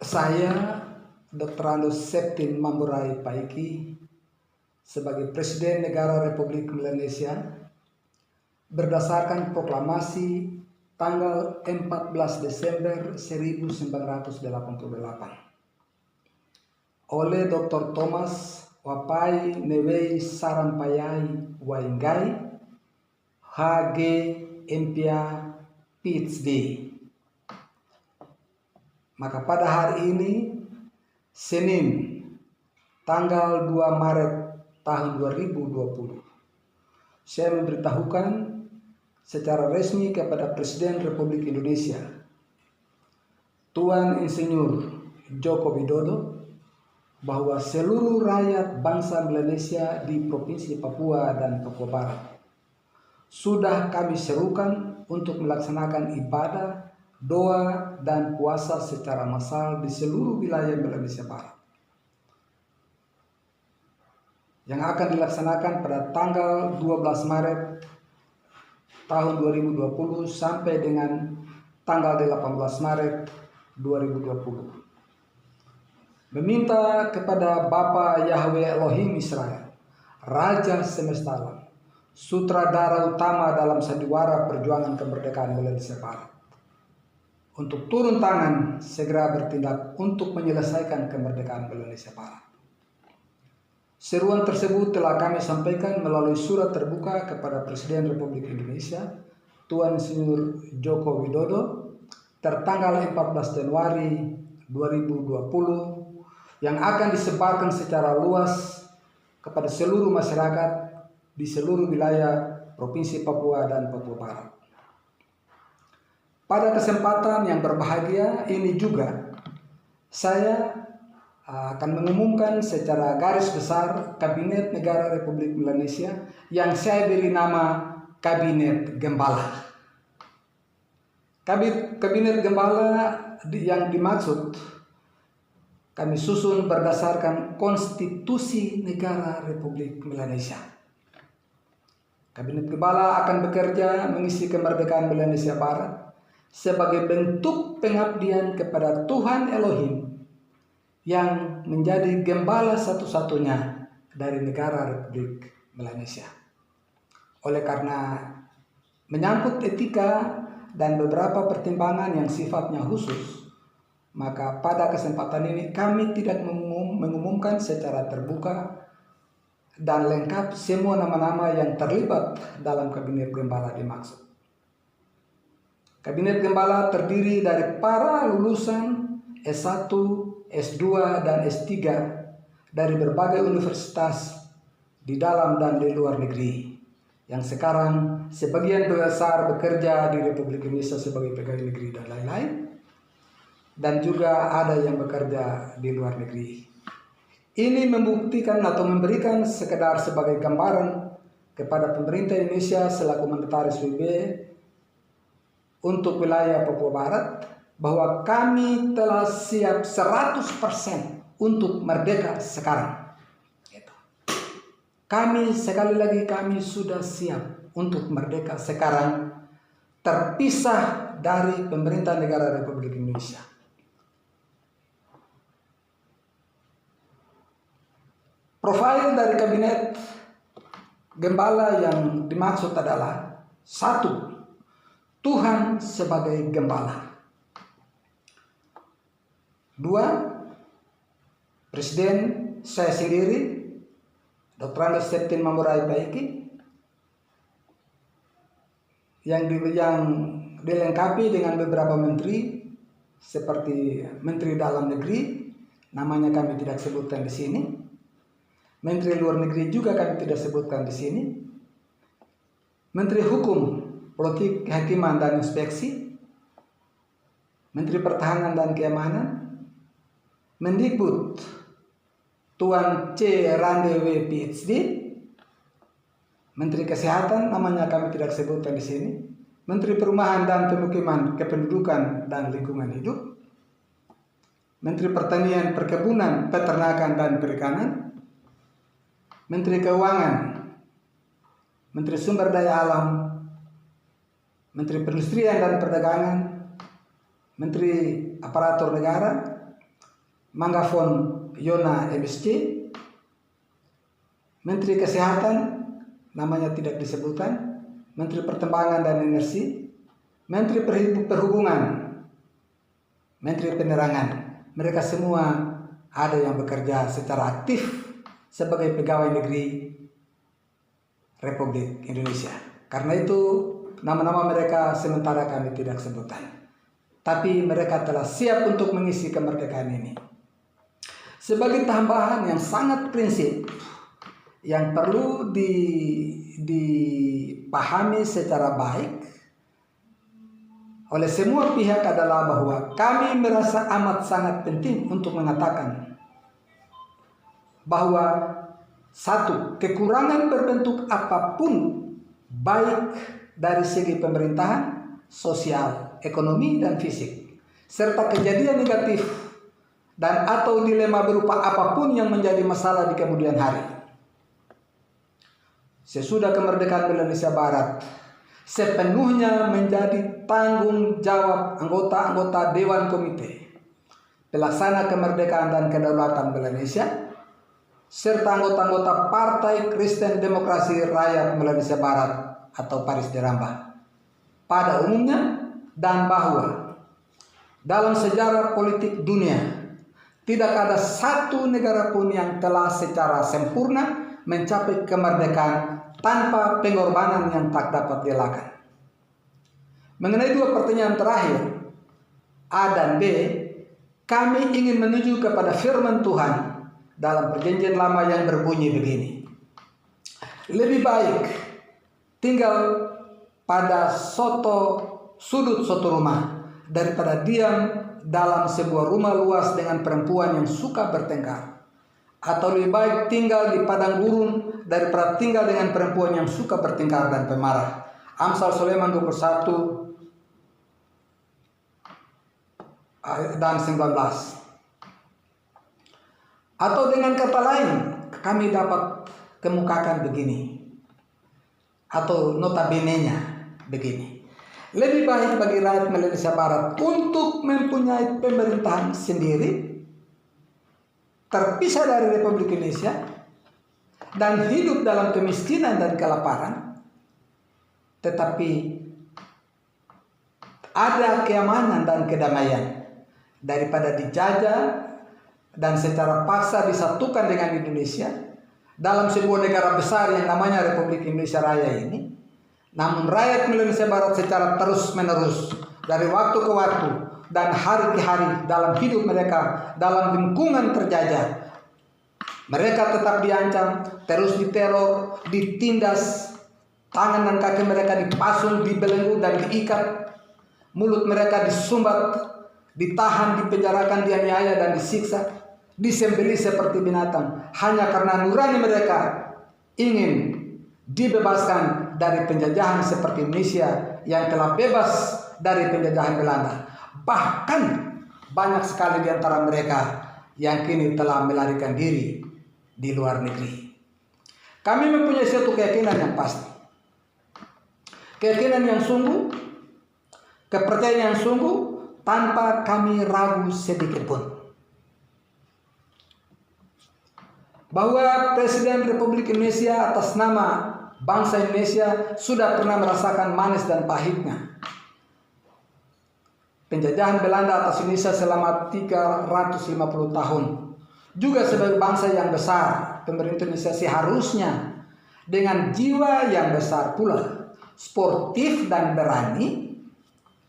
Saya, Dr. Andus Septin Mamburai Paiki, sebagai Presiden Negara Republik Indonesia, berdasarkan proklamasi tanggal 14 Desember 1988 oleh Dr. Thomas Wapai Newei Sarampayai Wainggai, HG Empia PhD. Maka pada hari ini, Senin, tanggal 2 Maret tahun 2020, saya memberitahukan secara resmi kepada Presiden Republik Indonesia, Tuan Insinyur Joko Widodo, bahwa seluruh rakyat bangsa Melanesia di Provinsi Papua dan Papua Barat sudah kami serukan untuk melaksanakan ibadah, doa, dan puasa secara massal di seluruh wilayah Melanesia Barat yang akan dilaksanakan pada tanggal 12 Maret tahun 2020 sampai dengan tanggal 18 Maret 2020. Meminta kepada Bapa Yahweh Elohim Israel, Raja semesta alam, sutradara utama dalam sandiwara perjuangan kemerdekaan Melanesia Barat, untuk turun tangan segera bertindak untuk menyelesaikan kemerdekaan Melanesia Barat. Seruan tersebut telah kami sampaikan melalui surat terbuka kepada Presiden Republik Indonesia, Tuan Insinyur Joko Widodo, tertanggal 14 Januari 2020, yang akan disebarkan secara luas kepada seluruh masyarakat di seluruh wilayah Provinsi Papua dan Papua Barat. Pada kesempatan yang berbahagia ini juga, saya akan mengumumkan secara garis besar Kabinet Negara Republik Indonesia yang saya beri nama Kabinet Gembala. Kabinet Gembala yang dimaksud kami susun berdasarkan Konstitusi Negara Republik Indonesia. Kabinet Gembala akan bekerja mengisi kemerdekaan Melanesia Barat sebagai bentuk pengabdian kepada Tuhan Elohim yang menjadi gembala satu-satunya dari negara Republik Melanesia. Oleh karena menyangkut etika dan beberapa pertimbangan yang sifatnya khusus, maka pada kesempatan ini kami tidak mengumumkan secara terbuka dan lengkap semua nama-nama yang terlibat dalam Kabinet Gembala dimaksud. Kabinet Gembala terdiri dari para lulusan S1, S2, dan S3 dari berbagai universitas di dalam dan di luar negeri, yang sekarang sebagian besar bekerja di Republik Indonesia sebagai pegawai negeri dan lain-lain, dan juga ada yang bekerja di luar negeri. Ini membuktikan atau memberikan sekedar sebagai gambaran kepada pemerintah Indonesia selaku mandataris PBB untuk wilayah Papua Barat bahwa kami telah siap 100% untuk merdeka sekarang. Kami, sekali lagi, kami sudah siap untuk merdeka sekarang, terpisah dari pemerintah negara Republik Indonesia. Profil dari Kabinet Gembala yang dimaksud adalah: 1. Tuhan sebagai gembala. 2. Presiden saya sendiri, Dr. Andus Septin Mamburai Paiki, yang dilengkapi dengan beberapa menteri seperti Menteri Dalam Negeri, namanya kami tidak sebutkan di sini. Menteri Luar Negeri juga kami tidak sebutkan di sini. Menteri Hukum, Politik, Kehakiman, dan Inspeksi, Menteri Pertahanan dan Keamanan, Mendikbud Tuan C. Randewe PhD, Menteri Kesehatan, namanya kami tidak sebutkan di sini, Menteri Perumahan dan Pemukiman, Kependudukan dan Lingkungan Hidup, Menteri Pertanian, Perkebunan, Peternakan dan Perikanan, Menteri Keuangan, Menteri Sumber Daya Alam, Menteri Perindustrian dan Perdagangan, Menteri Aparatur Negara, Manggafon Yona MSC, Menteri Kesehatan namanya tidak disebutkan, Menteri Pertambangan dan Energi, Menteri Perhubungan, Menteri Penerangan. Mereka semua ada yang bekerja secara aktif sebagai pegawai negeri Republik Indonesia. Karena itu nama-nama mereka sementara kami tidak sebutkan. Tapi mereka telah siap untuk mengisi kemerdekaan ini. Sebagai tambahan yang sangat prinsip, yang perlu dipahami secara baik oleh semua pihak adalah bahwa kami merasa amat sangat penting untuk mengatakan bahwa satu, kekurangan berbentuk apapun baik dari segi pemerintahan, sosial, ekonomi, dan fisik, serta kejadian negatif dan atau dilema berupa apapun yang menjadi masalah di kemudian hari. Sesudah kemerdekaan Indonesia Barat, sepenuhnya menjadi tanggung jawab anggota-anggota Dewan Komite Pelaksana Kemerdekaan dan Kedaulatan Indonesia serta anggota-anggota Partai Kristen Demokrasi Rakyat Indonesia Barat atau Paris Deramba pada umumnya, dan bahwa dalam sejarah politik dunia tidak ada satu negara pun yang telah secara sempurna mencapai kemerdekaan tanpa pengorbanan yang tak dapat dielakkan. Mengenai dua pertanyaan terakhir, A dan B, kami ingin menuju kepada firman Tuhan dalam perjanjian lama yang berbunyi begini. Lebih baik tinggal pada sudut suatu rumah daripada diam dalam sebuah rumah luas dengan perempuan yang suka bertengkar. Atau lebih baik tinggal di padang gurun daripada tinggal dengan perempuan yang suka bertengkar dan pemarah. Amsal Sulaiman 21 dan 19. Atau dengan kata lain, kami dapat kemukakan begini, atau notabene-nya begini. Lebih baik bagi rakyat Indonesia Barat untuk mempunyai pemerintahan sendiri, terpisah dari Republik Indonesia, dan hidup dalam kemiskinan dan kelaparan, tetapi ada keamanan dan kedamaian daripada dijajah dan secara paksa disatukan dengan Indonesia dalam sebuah negara besar yang namanya Republik Indonesia Raya ini. Namun rakyat Indonesia Barat secara terus-menerus dari waktu ke waktu dan hari ke hari dalam hidup mereka dalam lingkungan terjajah, mereka tetap diancam, terus diteror, ditindas, tangan dan kaki mereka dipasung, dibelenggu dan diikat, mulut mereka disumbat, ditahan, dipenjarakan, dianiaya dan disiksa, disembelih seperti binatang, hanya karena nurani mereka ingin dibebaskan dari penjajahan seperti Indonesia yang telah bebas dari penjajahan Belanda. Bahkan banyak sekali di antara mereka yang kini telah melarikan diri di luar negeri. Kami mempunyai satu keyakinan yang pasti, keyakinan yang sungguh, kepercayaan yang sungguh, tanpa kami ragu sedikit pun, bahwa Presiden Republik Indonesia atas nama bangsa Indonesia sudah pernah merasakan manis dan pahitnya penjajahan Belanda atas Indonesia selama 350 tahun. Juga sebagai bangsa yang besar, pemerintah Indonesia seharusnya dengan jiwa yang besar pula, sportif dan berani,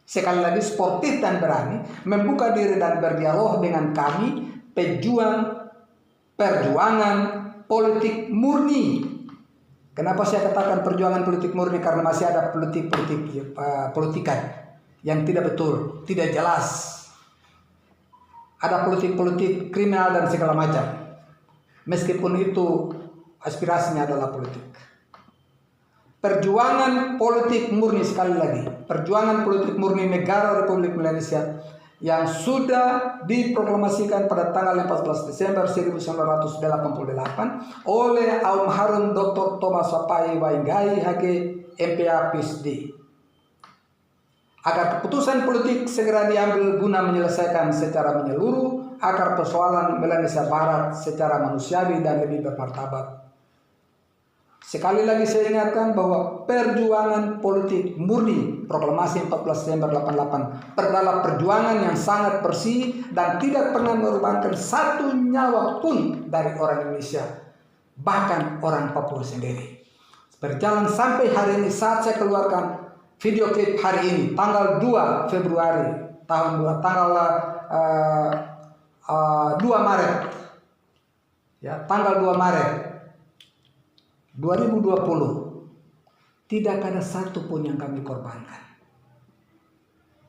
sekali lagi sportif dan berani, membuka diri dan berdialog dengan kami, perjuangan politik murni. Kenapa saya katakan perjuangan politik murni? Karena masih ada politikan yang tidak betul, tidak jelas. Ada politik kriminal dan segala macam. Meskipun itu aspirasinya adalah politik. Perjuangan politik murni, sekali lagi, perjuangan politik murni negara Republik Indonesia yang sudah diproklamasikan pada tanggal 14 Desember 1988 oleh Almarhum Dr. Thomas Sapai Wainggai HG MPA PhD. Agar keputusan politik segera diambil guna menyelesaikan secara menyeluruh akar persoalan Melanesia Barat secara manusiawi dan lebih bermartabat. Sekali lagi saya ingatkan bahwa perjuangan politik murni proklamasi 14 Desember 88 adalah perjuangan yang sangat bersih dan tidak pernah mengorbankan satu nyawa pun dari orang Indonesia, bahkan orang Papua sendiri. Berjalan sampai hari ini saat saya keluarkan video klip hari ini, tanggal 2 Februari tanggal 2 Maret. Ya, tanggal 2 Maret 2020, tidak ada satu pun yang kami korbankan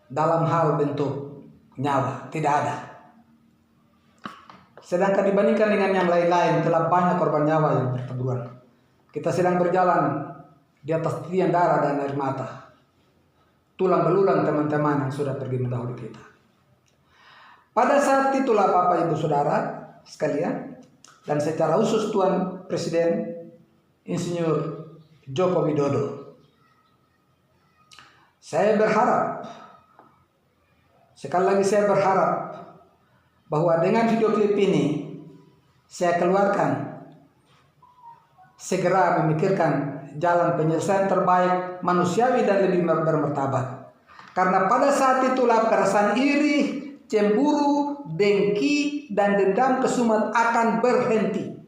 dalam hal bentuk nyawa, tidak ada. Sedangkan dibandingkan dengan yang lain-lain telah banyak korban nyawa yang berteguran. Kita sedang berjalan di atas tiang darah dan air mata, tulang belulang teman-teman yang sudah pergi mendahului kita. Pada saat itulah Bapak Ibu Saudara sekalian, dan secara khusus Tuan Presiden Insinyur Joko Widodo, saya berharap, sekali lagi saya berharap bahwa dengan video klip ini saya keluarkan, segera memikirkan jalan penyelesaian terbaik, manusiawi dan lebih bermartabat. Karena pada saat itulah perasaan iri, cemburu, dengki dan dendam kesumat akan berhenti.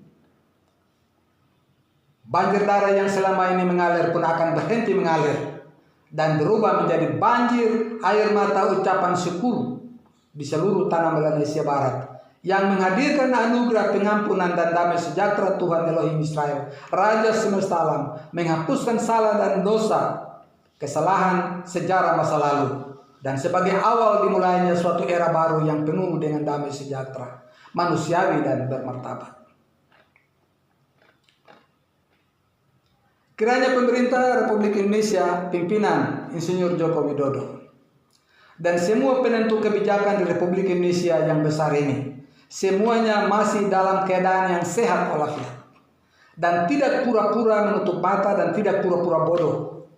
Banjir darah yang selama ini mengalir pun akan berhenti mengalir dan berubah menjadi banjir air mata ucapan syukur di seluruh tanah Melanesia Barat yang menghadirkan anugerah pengampunan dan damai sejahtera Tuhan Elohim Israel, Raja semesta alam, menghapuskan salah dan dosa, kesalahan sejarah masa lalu, dan sebagai awal dimulainya suatu era baru yang penuh dengan damai sejahtera, manusiawi dan bermartabat. Kiranya pemerintah Republik Indonesia, pimpinan Insinyur Joko Widodo, dan semua penentu kebijakan di Republik Indonesia yang besar ini, semuanya masih dalam keadaan yang sehat walafiat, dan tidak pura-pura menutup mata dan tidak pura-pura bodoh,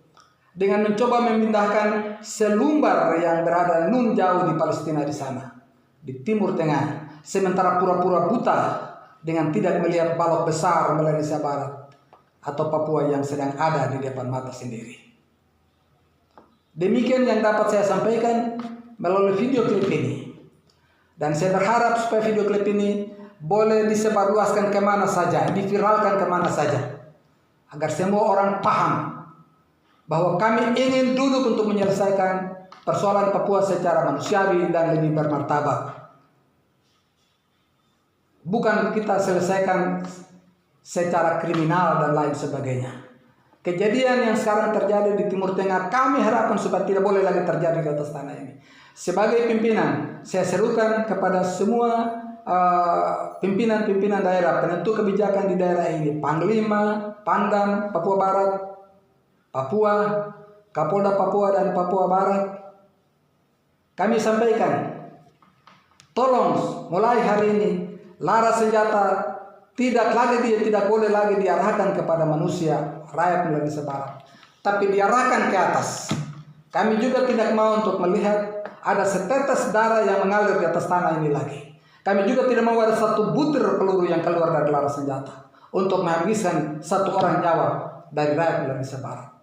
dengan mencoba memindahkan selumbar yang berada nun jauh di Palestina di sana, di Timur Tengah, sementara pura-pura buta dengan tidak melihat balok besar Melanesia Barat atau Papua yang sedang ada di depan mata sendiri. Demikian yang dapat saya sampaikan melalui video klip ini. Dan saya berharap supaya video klip ini boleh disebarluaskan kemana saja, diviralkan kemana saja, agar semua orang paham bahwa kami ingin duduk untuk menyelesaikan persoalan Papua secara manusiawi dan lebih bermartabat. Bukan kita selesaikan secara kriminal dan lain sebagainya. Kejadian yang sekarang terjadi di Timur Tengah kami harapkan supaya tidak boleh lagi terjadi di atas tanah ini. Sebagai pimpinan, saya serukan kepada semua pimpinan-pimpinan daerah, penentu kebijakan di daerah ini, Panglima, Pangdam, Papua Barat, Papua, Kapolda Papua dan Papua Barat, kami sampaikan, tolong mulai hari ini laras senjata tidak boleh lagi diarahkan kepada manusia, rakyat Melanesia Barat, tapi diarahkan ke atas. Kami juga tidak mau untuk melihat ada setetes darah yang mengalir di atas tanah ini lagi. Kami juga tidak mau ada satu butir peluru yang keluar dari laras senjata untuk menghabiskan satu orang nyawa dari rakyat Melanesia Barat.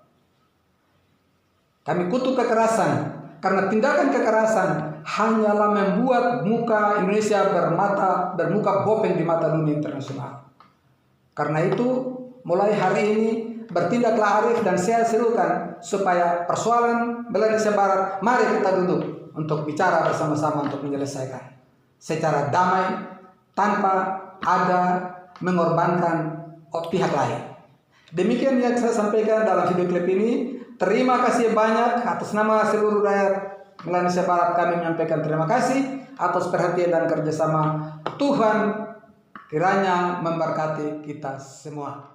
Kami kutuk kekerasan, karena tindakan kekerasan hanyalah membuat muka Indonesia bermuka bopeng di mata dunia internasional. Karena itu, mulai hari ini bertindaklah arif dan saya serukan supaya persoalan Melanesia Barat, mari kita duduk untuk bicara bersama-sama untuk menyelesaikan secara damai tanpa ada mengorbankan pihak lain. Demikian yang saya sampaikan dalam video klip ini. Terima kasih banyak atas nama seluruh rakyat Melanesia Barat, kami menyampaikan terima kasih atas perhatian dan kerjasama. Tuhan kiranya memberkati kita semua.